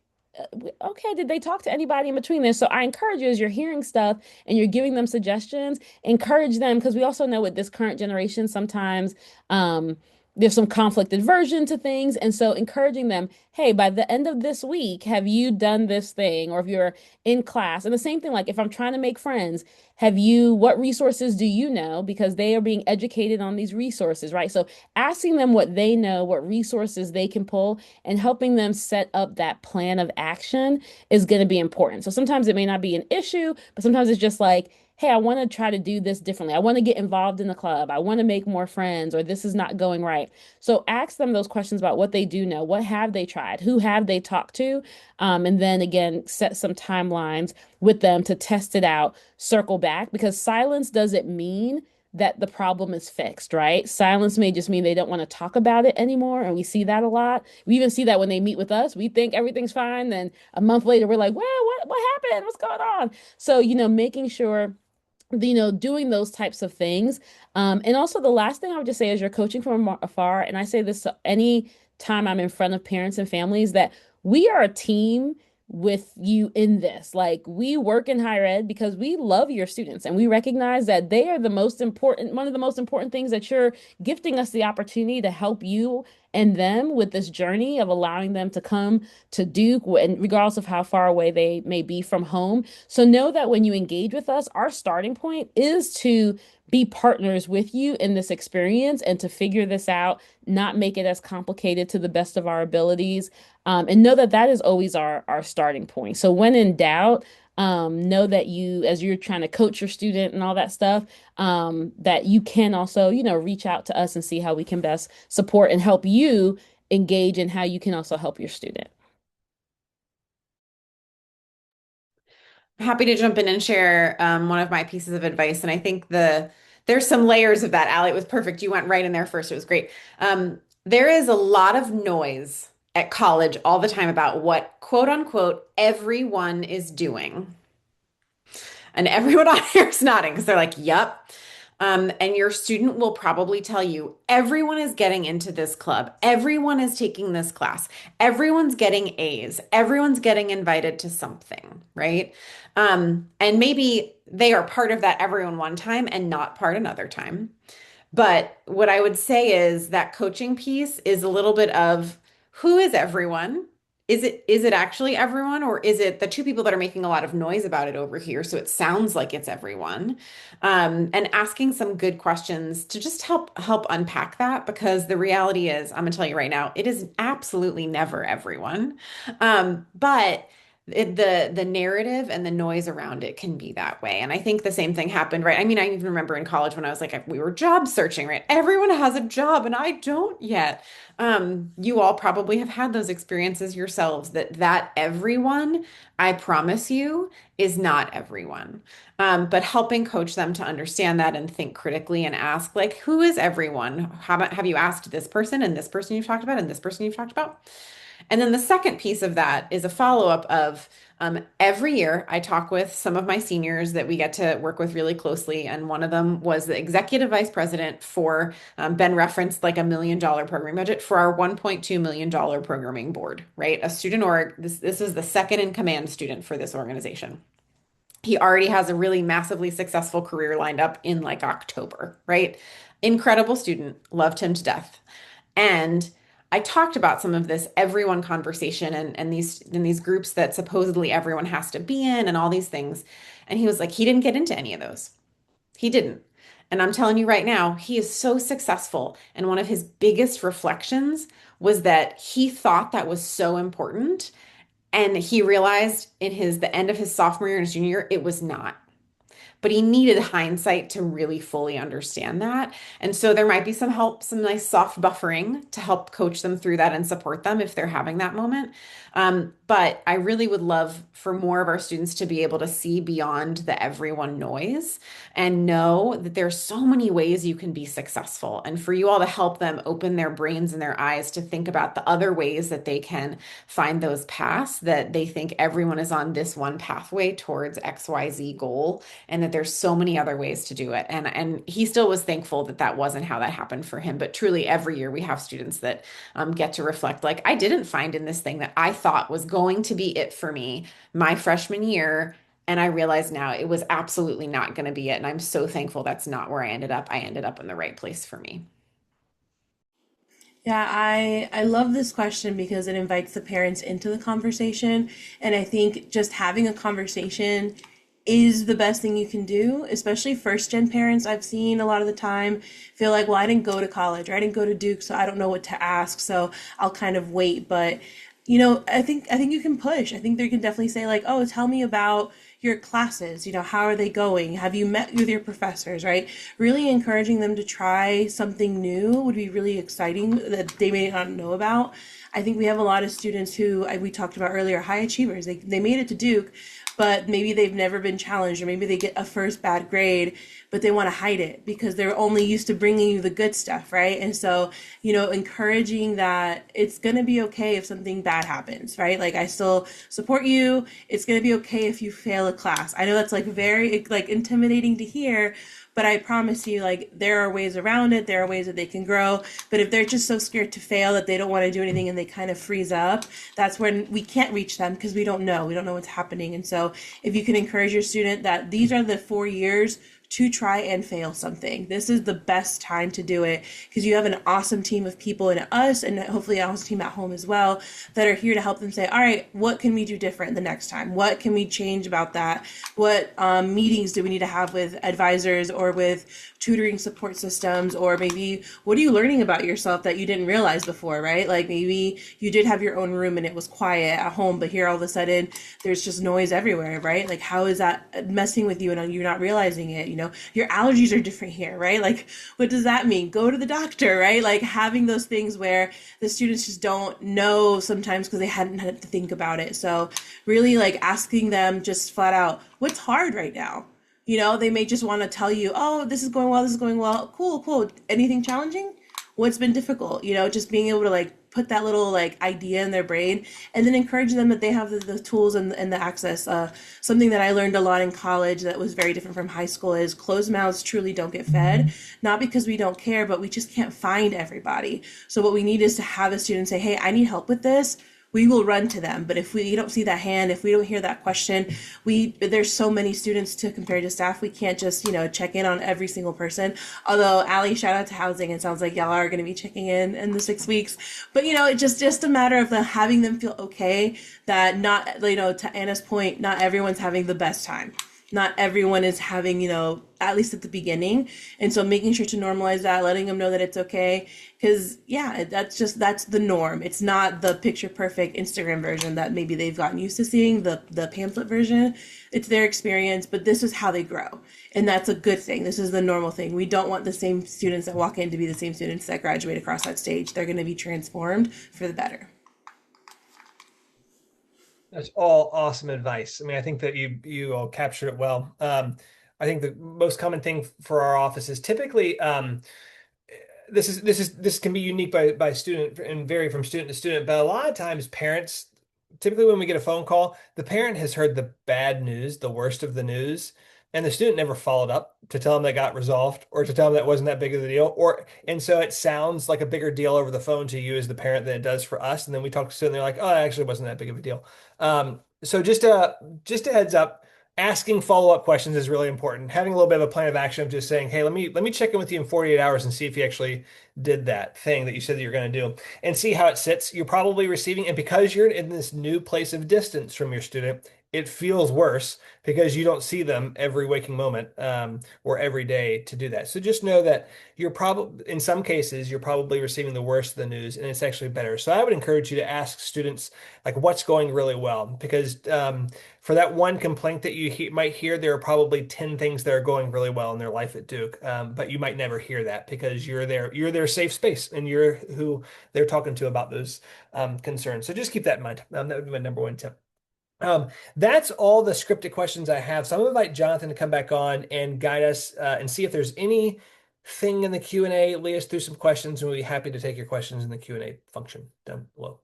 okay, did they talk to anybody in between this? So I encourage you as you're hearing stuff and you're giving them suggestions, encourage them because we also know with this current generation, sometimes there's some conflict aversion to things. And so encouraging them, hey, by the end of this week, have you done this thing? Or if you're in class, and the same thing, like if I'm trying to make friends, what resources do you know? Because they are being educated on these resources, right? So asking them what they know, what resources they can pull, and helping them set up that plan of action is going to be important. So sometimes it may not be an issue, but sometimes it's just like, hey, I want to try to do this differently. I want to get involved in the club. I want to make more friends, or this is not going right. So ask them those questions about what they do know. What have they tried? Who have they talked to? And then again, set some timelines with them to test it out, circle back, because silence doesn't mean that the problem is fixed, right? Silence may just mean they don't want to talk about it anymore. And we see that a lot. We even see that when they meet with us, we think everything's fine. Then a month later, we're like, well, what happened? What's going on? So, making sure doing those types of things. And also the last thing I would just say is you're coaching from afar. And I say this any time I'm in front of parents and families that we are a team with you in this. Like we work in higher ed because we love your students and we recognize that they are one of the most important things that you're gifting us the opportunity to help you and them with this journey of allowing them to come to Duke, and regardless of how far away they may be from home. So know that when you engage with us, our starting point is to be partners with you in this experience and to figure this out, not make it as complicated to the best of our abilities. And know that that is always our starting point. So when in doubt, know that as you're trying to coach your student and all that stuff, that you can also, reach out to us and see how we can best support and help you engage in how you can also help your student. Happy to jump in and share one of my pieces of advice. And I think there's some layers of that. Allie, it was perfect. You went right in there first. It was great. There is a lot of noise at college all the time about what quote unquote everyone is doing. And everyone on here is nodding because they're like, yep. And your student will probably tell you everyone is getting into this club. Everyone is taking this class. Everyone's getting A's. Everyone's getting invited to something, right? And maybe they are part of that everyone one time and not part another time. But what I would say is that coaching piece is a little bit of who is everyone? Is it actually everyone, or is it the two people that are making a lot of noise about it over here? So it sounds like it's everyone. And asking some good questions to just help unpack that, because the reality is, I'm gonna tell you right now, it is absolutely never everyone. But the narrative and the noise around it can be that way. And I think the same thing happened, right? I mean, I even remember in college when I was like, we were job searching, right? Everyone has a job and I don't yet. You all probably have had those experiences yourselves that everyone, I promise you, is not everyone. But helping coach them to understand that and think critically and ask, like, who is everyone? Have you asked this person and this person you've talked about and this person you've talked about? And then the second piece of that is a follow-up of every year I talk with some of my seniors that we get to work with really closely. And one of them was the executive vice president for Ben referenced like $1 million programming budget for our $1.2 million programming board, right? A student org. This is the second in command student for this organization. He already has a really massively successful career lined up in like October, right? Incredible student, loved him to death. And I talked about some of this everyone conversation and these groups that supposedly everyone has to be in and all these things. And he was like, he didn't get into any of those. He didn't. And I'm telling you right now, he is so successful. And one of his biggest reflections was that he thought that was so important. And he realized in the end of his sophomore year and his junior year, it was not. But he needed hindsight to really fully understand that. And so there might be some help, some nice soft buffering to help coach them through that and support them if they're having that moment. But I really would love for more of our students to be able to see beyond the everyone noise and know that there's so many ways you can be successful. And for you all to help them open their brains and their eyes to think about the other ways that they can find those paths, that they think everyone is on this one pathway towards XYZ goal and that there's so many other ways to do it. And he still was thankful that that wasn't how that happened for him. But truly, every year we have students that get to reflect, like, I didn't find in this thing that I thought was going to be it for me my freshman year. And I realize now it was absolutely not going to be it. And I'm so thankful that's not where I ended up. I ended up in the right place for me. Yeah, I love this question because it invites the parents into the conversation. And I think just having a conversation is the best thing you can do, especially first gen parents. I've seen a lot of the time feel like, well, I didn't go to college or I didn't go to Duke, so I don't know what to ask, so I'll kind of wait. But I think you can push. I think they can definitely say like, oh, tell me about your classes. How are they going? Have you met with your professors, right? Really encouraging them to try something new would be really exciting that they may not know about. I think we have a lot of students who we talked about earlier, high achievers. They made it to Duke, but maybe they've never been challenged, or maybe they get a first bad grade, but they want to hide it because they're only used to bringing you the good stuff, right? And so, encouraging that it's going to be okay if something bad happens, right? Like, I still support you. It's going to be okay if you fail a class. I know that's like very like intimidating to hear, but I promise you, like, there are ways around it. There are ways that they can grow. But if they're just so scared to fail that they don't want to do anything and they kind of freeze up, that's when we can't reach them because we don't know. We don't know what's happening. And so if you can encourage your student that these are the 4 years to try and fail something. This is the best time to do it because you have an awesome team of people in us and hopefully an awesome team at home as well that are here to help them say, all right, what can we do different the next time? What can we change about that? What meetings do we need to have with advisors or with tutoring support systems? Or maybe what are you learning about yourself that you didn't realize before, right? Like maybe you did have your own room and it was quiet at home, but here all of a sudden there's just noise everywhere, right? Like how is that messing with you and you're not realizing it? Your allergies are different here, right? Like, what does that mean? Go to the doctor, right? Like having those things where the students just don't know sometimes because they hadn't had to think about it. So really like asking them just flat out, what's hard right now? They may just want to tell you, oh, this is going well, this is going well. Cool, cool. Anything challenging? What's been difficult? Just being able to like put that little like idea in their brain and then encourage them that they have the tools and the access. Something that I learned a lot in college that was very different from high school is closed mouths truly don't get fed, not because we don't care, but we just can't find everybody. So what we need is to have a student say, hey, I need help with this. We will run to them. But if we don't see that hand, if we don't hear that question, there's so many students to compare to staff. We can't just, check in on every single person. Although, Allie, shout out to housing. It sounds like y'all are going to be checking in the 6 weeks. But, it's just a matter of having them feel okay that not, to Anna's point, not everyone's having the best time. Not everyone is having, at least at the beginning. And so making sure to normalize that, letting them know that it's okay. Because, yeah, that's the norm. It's not the picture perfect Instagram version that maybe they've gotten used to seeing, the pamphlet version. It's their experience, but this is how they grow. And that's a good thing. This is the normal thing. We don't want the same students that walk in to be the same students that graduate across that stage. They're going to be transformed for the better. That's all awesome advice. I mean, I think that you all captured it well. I think the most common thing for our office is typically this can be unique by student and vary from student to student, but a lot of times parents, typically when we get a phone call, the parent has heard the bad news, the worst of the news, and the student never followed up to tell them that got resolved or to tell them that wasn't that big of a deal. And so it sounds like a bigger deal over the phone to you as the parent than it does for us. And then we talk to the student, they're like, oh, it actually wasn't that big of a deal. So just a heads up, asking follow-up questions is really important. Having a little bit of a plan of action of just saying, hey, let me check in with you in 48 hours and see if you actually did that thing that you said that you're going to do and see how it sits. You're probably receiving, and because you're in this new place of distance from your student, it feels worse because you don't see them every waking moment, or every day to do that. So just know that you're probably, in some cases, you're probably receiving the worst of the news, and it's actually better. So I would encourage you to ask students like what's going really well, because for that one complaint that you might hear, there are probably 10 things that are going really well in their life at Duke, but you might never hear that because you're their safe space, and you're who they're talking to about those concerns. So just keep that in mind. That would be my number one tip. That's all the scripted questions I have. So I'm gonna invite Jonathan to come back on and guide us and see if there's anything in the Q&A, lead us through some questions, and we'll be happy to take your questions in the Q&A function down below.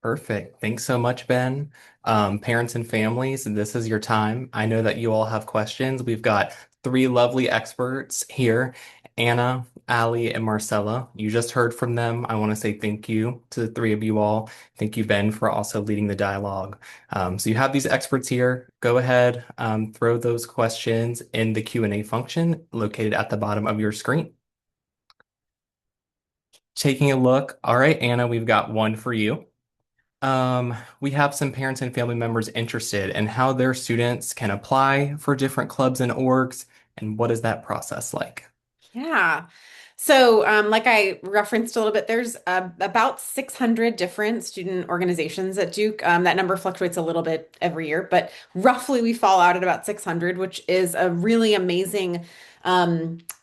Perfect. Thanks so much, Ben. Parents and families, this is your time. I know that you all have questions. We've got three lovely experts here, Anna, Ali, and Marcella. You just heard from them. I want to say thank you to the three of you all. Thank you, Ben, for also leading the dialogue. So you have these experts here. Go ahead, throw those questions in the Q&A function located at the bottom of your screen. Taking a look. All right, Anna, we've got one for you. We have some parents and family members interested in how their students can apply for different clubs and orgs, and what is that process like? Yeah. So, like I referenced a little bit, there's about 600 different student organizations at Duke. That number fluctuates a little bit every year, but roughly we fall out at about 600, which is a really amazing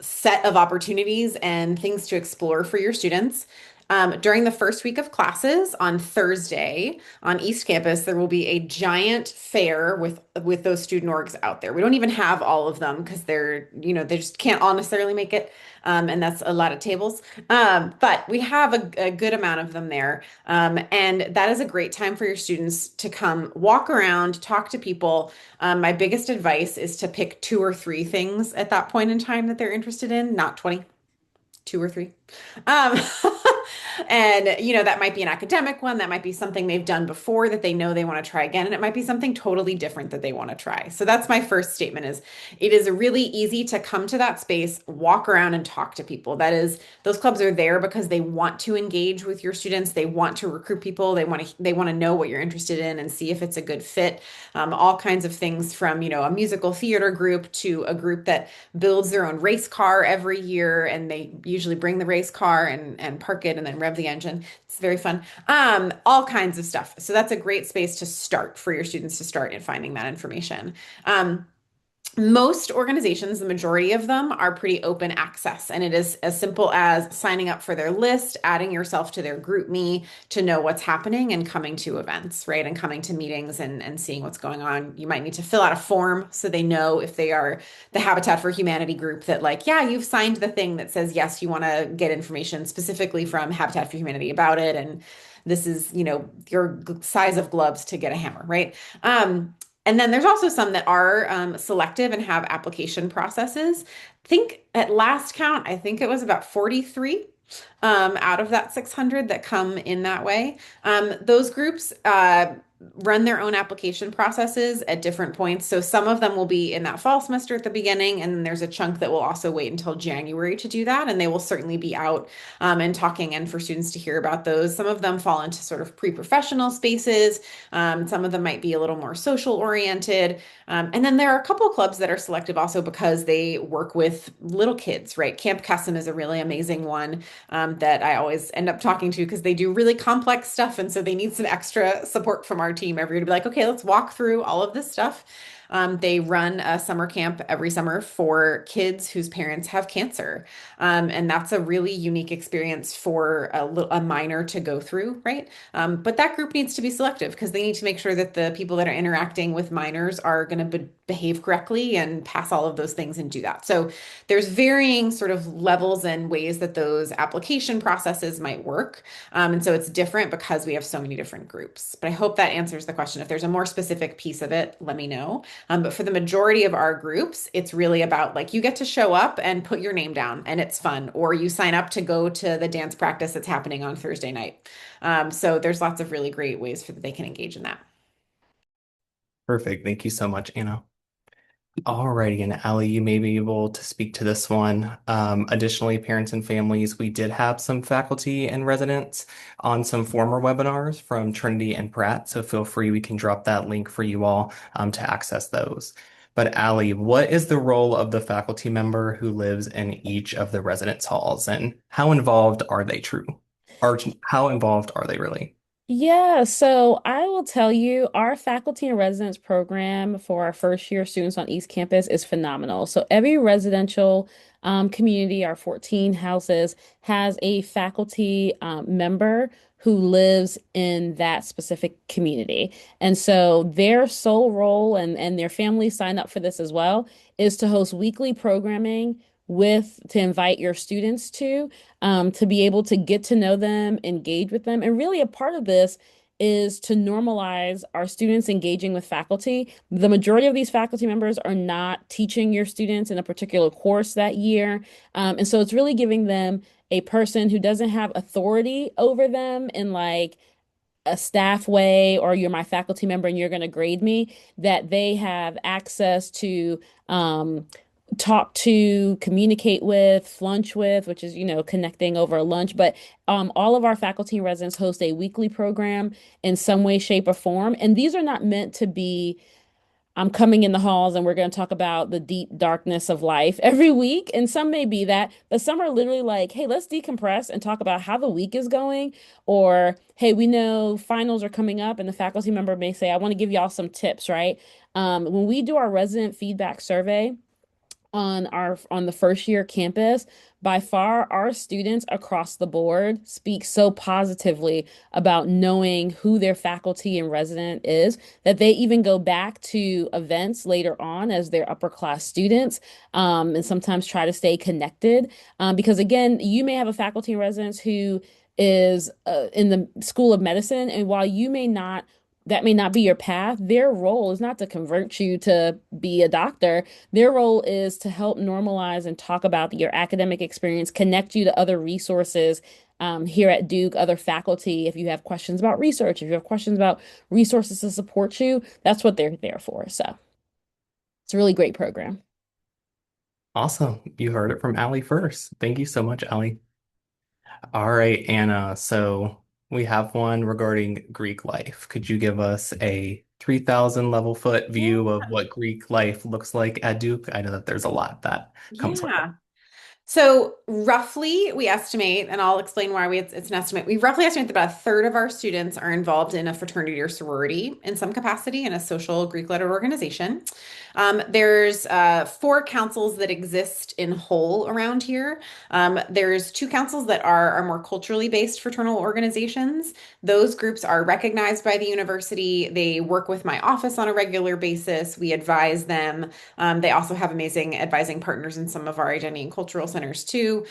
set of opportunities and things to explore for your students. During the first week of classes on Thursday on East Campus, there will be a giant fair with those student orgs out there. We don't even have all of them because they just can't all necessarily make it. And that's a lot of tables. But we have a good amount of them there. And that is a great time for your students to come walk around, talk to people. My biggest advice is to pick 2 or 3 things at that point in time that they're interested in, not 20. 2 or 3. Um, and that might be an academic one, that might be something they've done before that they know they want to try again, and it might be something totally different that they want to try. So that's my first statement is it is really easy to come to that space, walk around and talk to people. That is, those clubs are there because they want to engage with your students, they want to recruit people, they want to know what you're interested in and see if it's a good fit. All kinds of things from a musical theater group to a group that builds their own race car every year, and they usually bring the race car and park it and then rev the engine. It's very fun. All kinds of stuff. So that's a great space to start for your students to start in finding that information. Most organizations, the majority of them, are pretty open access, and it is as simple as signing up for their list, adding yourself to their GroupMe to know what's happening, and coming to events, right? And coming to meetings and seeing what's going on. You might need to fill out a form so they know if they are the Habitat for Humanity group that you've signed the thing that says, yes, you want to get information specifically from Habitat for Humanity about it. And this is, your size of gloves to get a hammer, right? And then there's also some that are selective and have application processes. At last count, I think it was about 43 out of that 600 that come in that way. Those groups run their own application processes at different points. So some of them will be in that fall semester at the beginning, and then there's a chunk that will also wait until January to do that. And they will certainly be out and talking and for students to hear about those. Some of them fall into sort of pre-professional spaces. Some of them might be a little more social oriented. And then there are a couple clubs that are selective also because they work with little kids, right? Camp Kesem is a really amazing one that I always end up talking to because they do really complex stuff. And so they need some extra support from our team every year to be like, okay, let's walk through all of this stuff. They run a summer camp every summer for kids whose parents have cancer. And that's a really unique experience for a minor to go through, right? But that group needs to be selective because they need to make sure that the people that are interacting with minors are going to behave correctly and pass all of those things and do that. So there's varying sort of levels and ways that those application processes might work. And so it's different because we have so many different groups. But I hope that answers the question. If there's a more specific piece of it, let me know. But for the majority of our groups, it's really about like you get to show up and put your name down and it's fun, or you sign up to go to the dance practice that's happening on Thursday night. So there's lots of really great ways for that they can engage in that. Perfect. Thank you so much, Anna. Alrighty, and Allie, you may be able to speak to this one. Additionally, parents and families, we did have some faculty and residents on some former webinars from Trinity and Pratt, so feel free, we can drop that link for you all to access those. But Allie, what is the role of the faculty member who lives in each of the residence halls, and how involved are they how involved are they really? Yeah, so I will tell you, our faculty and residence program for our first year students on East Campus is phenomenal. So every residential community, our 14 houses, has a faculty member who lives in that specific community. And so their sole role, and their families sign up for this as well, is to host weekly programming to invite your students to be able to get to know them, engage with them. And really, a part of this is to normalize our students engaging with faculty. The majority of these faculty members are not teaching your students in a particular course that year. And so it's really giving them a person who doesn't have authority over them in like a staff way, or you're my faculty member and you're going to grade me, that they have access to talk to, communicate with, flunch with, which is, connecting over a lunch. But all of our faculty and residents host a weekly program in some way, shape, or form. And these are not meant to be, I'm coming in the halls and we're going to talk about the deep darkness of life every week. And some may be that, but some are literally like, hey, let's decompress and talk about how the week is going. Or, hey, we know finals are coming up, and the faculty member may say, I want to give y'all some tips, right? When we do our resident feedback survey, on the first year campus, by far our students across the board speak so positively about knowing who their faculty and resident is that they even go back to events later on as their upper class students, and sometimes try to stay connected, because again, you may have a faculty and residence who is in the School of Medicine, and while that may not be your path. Their role is not to convert you to be a doctor. Their role is to help normalize and talk about your academic experience, connect you to other resources here at Duke, other faculty. If you have questions about research, if you have questions about resources to support you, that's what they're there for. So it's a really great program. Awesome. You heard it from Allie first. Thank you so much, Allie. All right, Anna. So we have one regarding Greek life. Could you give us a 3,000 level foot view of what Greek life looks like at Duke? I know that there's a lot that comes with it. Yeah. So roughly, we estimate, and I'll explain why it's an estimate. We roughly estimate that about a third of our students are involved in a fraternity or sorority in some capacity in a social Greek-lettered organization. There's 4 councils that exist in whole around here. There's 2 councils that are more culturally based fraternal organizations. Those groups are recognized by the university. They work with my office on a regular basis. We advise them. They also have amazing advising partners in some of our identity and cultural centers too.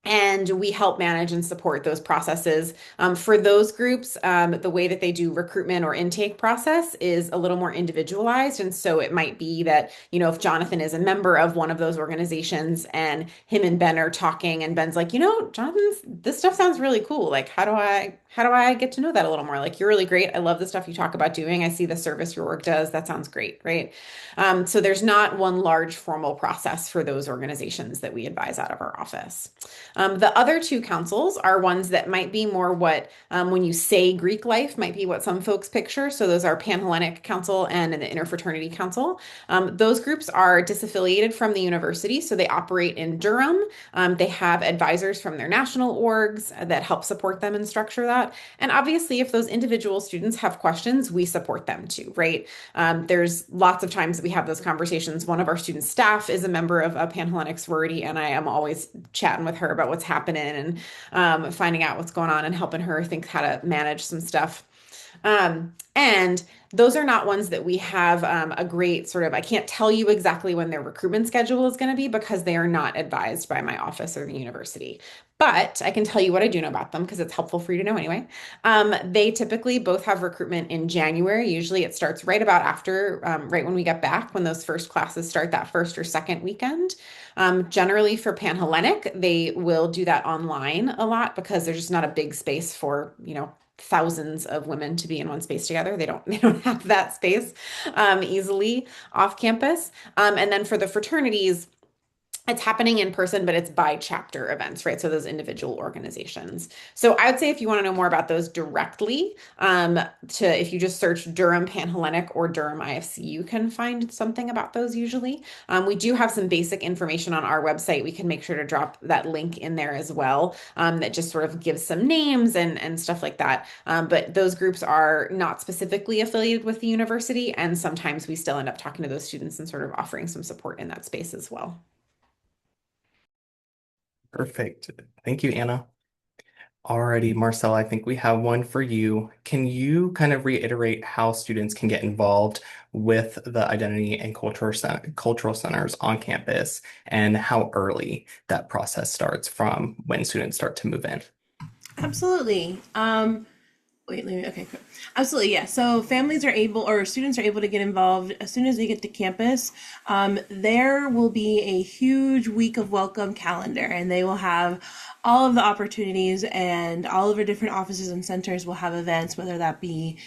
And we help manage and support those processes. For those groups, the way that they do recruitment or intake process is a little more individualized. And so it might be that, if Jonathan is a member of one of those organizations and him and Ben are talking, and Ben's like, Jonathan, this stuff sounds really cool. Like, how do I get to know that a little more? Like, you're really great. I love the stuff you talk about doing. I see the service your work does. That sounds great, right? So there's not one large formal process for those organizations that we advise out of our office. The other two councils are ones that might be more what, when you say Greek life, might be what some folks picture. So those are Panhellenic Council and the Interfraternity Council. Those groups are disaffiliated from the university, so they operate in Durham. They have advisors from their national orgs that help support them and structure that. And obviously, if those individual students have questions, we support them too, right? There's lots of times that we have those conversations. One of our student staff is a member of a Panhellenic sorority, and I am always chatting with her about what's happening and finding out what's going on and helping her think how to manage some stuff. And those are not ones that we have a great sort of, I can't tell you exactly when their recruitment schedule is going to be because they are not advised by my office or the university. But I can tell you what I do know about them because it's helpful for you to know anyway. They typically both have recruitment in January. Usually it starts right about after, right when we get back, when those first classes start that first or second weekend. Generally for Panhellenic, they will do that online a lot because there's just not a big space for, thousands of women to be in one space together. They don't have that space easily off campus. And then for the fraternities, it's happening in person, but it's by chapter events, right? So those individual organizations. So I would say if you want to know more about those directly, if you just search Durham Panhellenic or Durham IFC, you can find something about those usually. We do have some basic information on our website. We can make sure to drop that link in there as well, that just sort of gives some names and stuff like that. But those groups are not specifically affiliated with the university, and sometimes we still end up talking to those students and sort of offering some support in that space as well. Perfect. Thank you, Anna. Alrighty, Marcel, I think we have one for you. Can you kind of reiterate how students can get involved with the identity and cultural centers on campus and how early that process starts from when students start to move in? Absolutely. Wait, let me, okay, cool. Absolutely, yeah. So families are able, or students are able to get involved as soon as they get to campus. There will be a huge week of welcome calendar, and they will have all of the opportunities, and all of our different offices and centers will have events, whether that be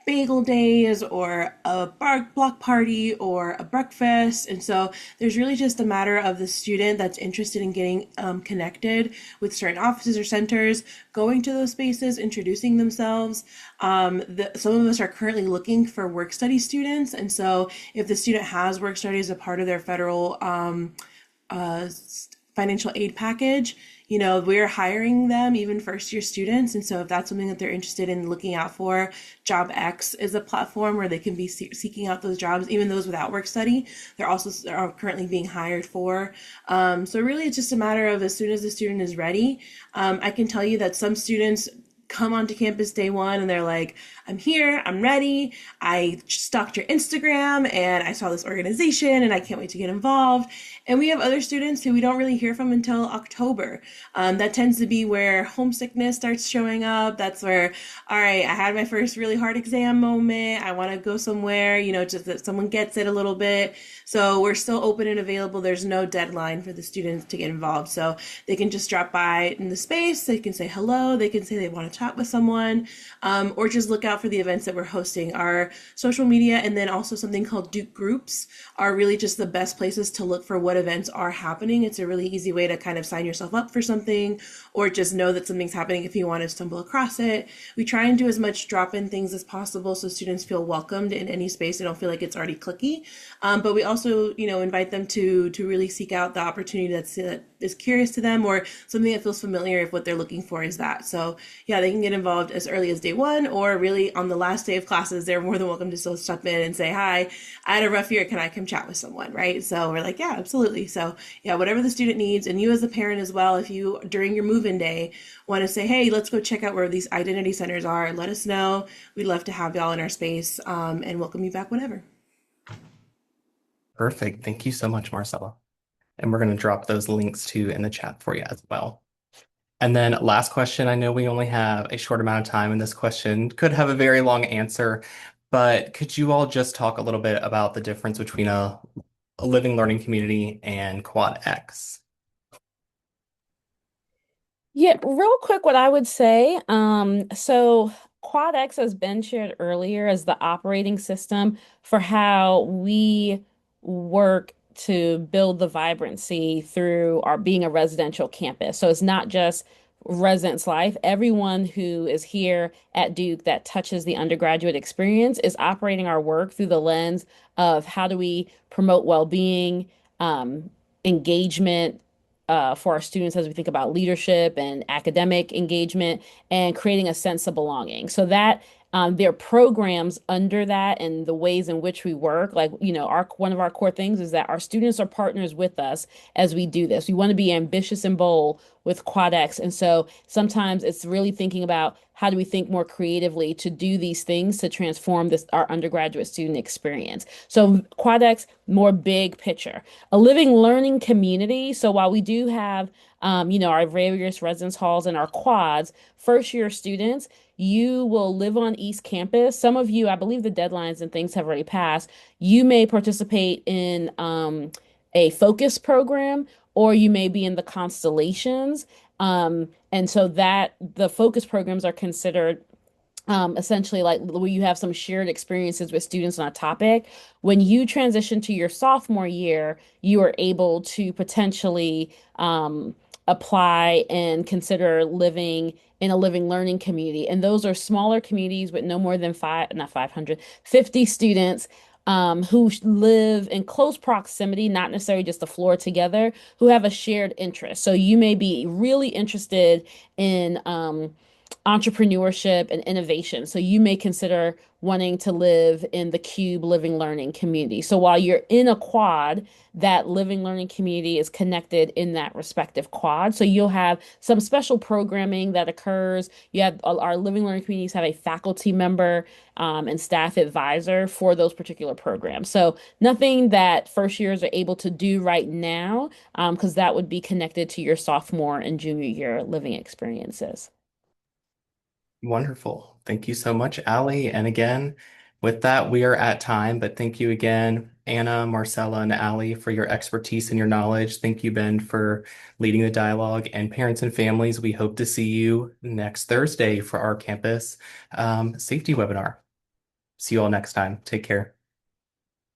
bagel days or a block party or a breakfast. And so there's really just a matter of the student that's interested in getting connected with certain offices or centers, going to those spaces, introducing themselves. Some of us are currently looking for work study students. And so if the student has work study as a part of their federal uh, financial aid package, we're hiring them, even first year students. And so if that's something that they're interested in looking out for, JobX is a platform where they can be seeking out those jobs, even those without work study. They're also are currently being hired for. So really it's just a matter of as soon as the student is ready. I can tell you that some students come onto campus day one and they're like, I'm here, I'm ready. I stalked your Instagram and I saw this organization and I can't wait to get involved. And we have other students who we don't really hear from until October. That tends to be where homesickness starts showing up. That's where, all right, I had my first really hard exam moment. I want to go somewhere, just that someone gets it a little bit. So we're still open and available. There's no deadline for the students to get involved. So they can just drop by in the space. They can say hello. They can say they want to chat with someone, or just look out for the events that we're hosting. Our social media and then also something called Duke Groups are really just the best places to look for what events are happening. It's a really easy way to kind of sign yourself up for something or just know that something's happening if you want to stumble across it. We try and do as much drop-in things as possible so students feel welcomed in any space. They don't feel like it's already clicky. But we also, invite them to really seek out the opportunity that is curious to them or something that feels familiar if what they're looking for is that. So yeah, they can get involved as early as day one or really on the last day of classes. They're more than welcome to still step in and say, hi, I had a rough year. Can I come chat with someone? Right. So we're like, yeah, absolutely. So yeah, whatever the student needs, and you as a parent as well, if you during your move-in day want to say, hey, let's go check out where these identity centers are, let us know. We'd love to have y'all in our space, and welcome you back whenever. Perfect. Thank you so much, Marcella. And we're going to drop those links too in the chat for you as well. And then last question. I know we only have a short amount of time, and this question could have a very long answer, but could you all just talk a little bit about the difference between a living learning community and Quad X? Yeah, real quick, what I would say, so QuadX has been shared earlier as the operating system for how we work to build the vibrancy through our being a residential campus. So it's not just residence life. Everyone who is here at Duke that touches the undergraduate experience is operating our work through the lens of how do we promote well-being, engagement, for our students as we think about leadership and academic engagement and creating a sense of belonging. So that there are programs under that and the ways in which we work. Like, our one of our core things is that our students are partners with us as we do this. We want to be ambitious and bold with QuadX. And so sometimes it's really thinking about how do we think more creatively to do these things to transform our undergraduate student experience. So QuadX, more big picture, a living learning community. So while we do have our various residence halls and our quads, first year students, you will live on East Campus. Some of you, I believe the deadlines and things have already passed. You may participate in a focus program, or you may be in the constellations. And so that the focus programs are considered essentially like where you have some shared experiences with students on a topic. When you transition to your sophomore year, you are able to potentially apply and consider living in a living learning community. And those are smaller communities with no more than not 500, 50 students who live in close proximity, not necessarily just the floor together, who have a shared interest. So you may be really interested in entrepreneurship and innovation. So you may consider wanting to live in the Cube Living Learning community. So while you're in a quad, that living learning community is connected in that respective quad. So you'll have some special programming that occurs. You have our living learning communities have a faculty member and staff advisor for those particular programs. So nothing that first years are able to do right now, because that would be connected to your sophomore and junior year living experiences. Wonderful. Thank you so much, Allie. And again, with that, we are at time, but thank you again, Anna, Marcella, and Allie, for your expertise and your knowledge. Thank you, Ben, for leading the dialogue. And parents and families, we hope to see you next Thursday for our campus safety webinar. See you all next time. Take care.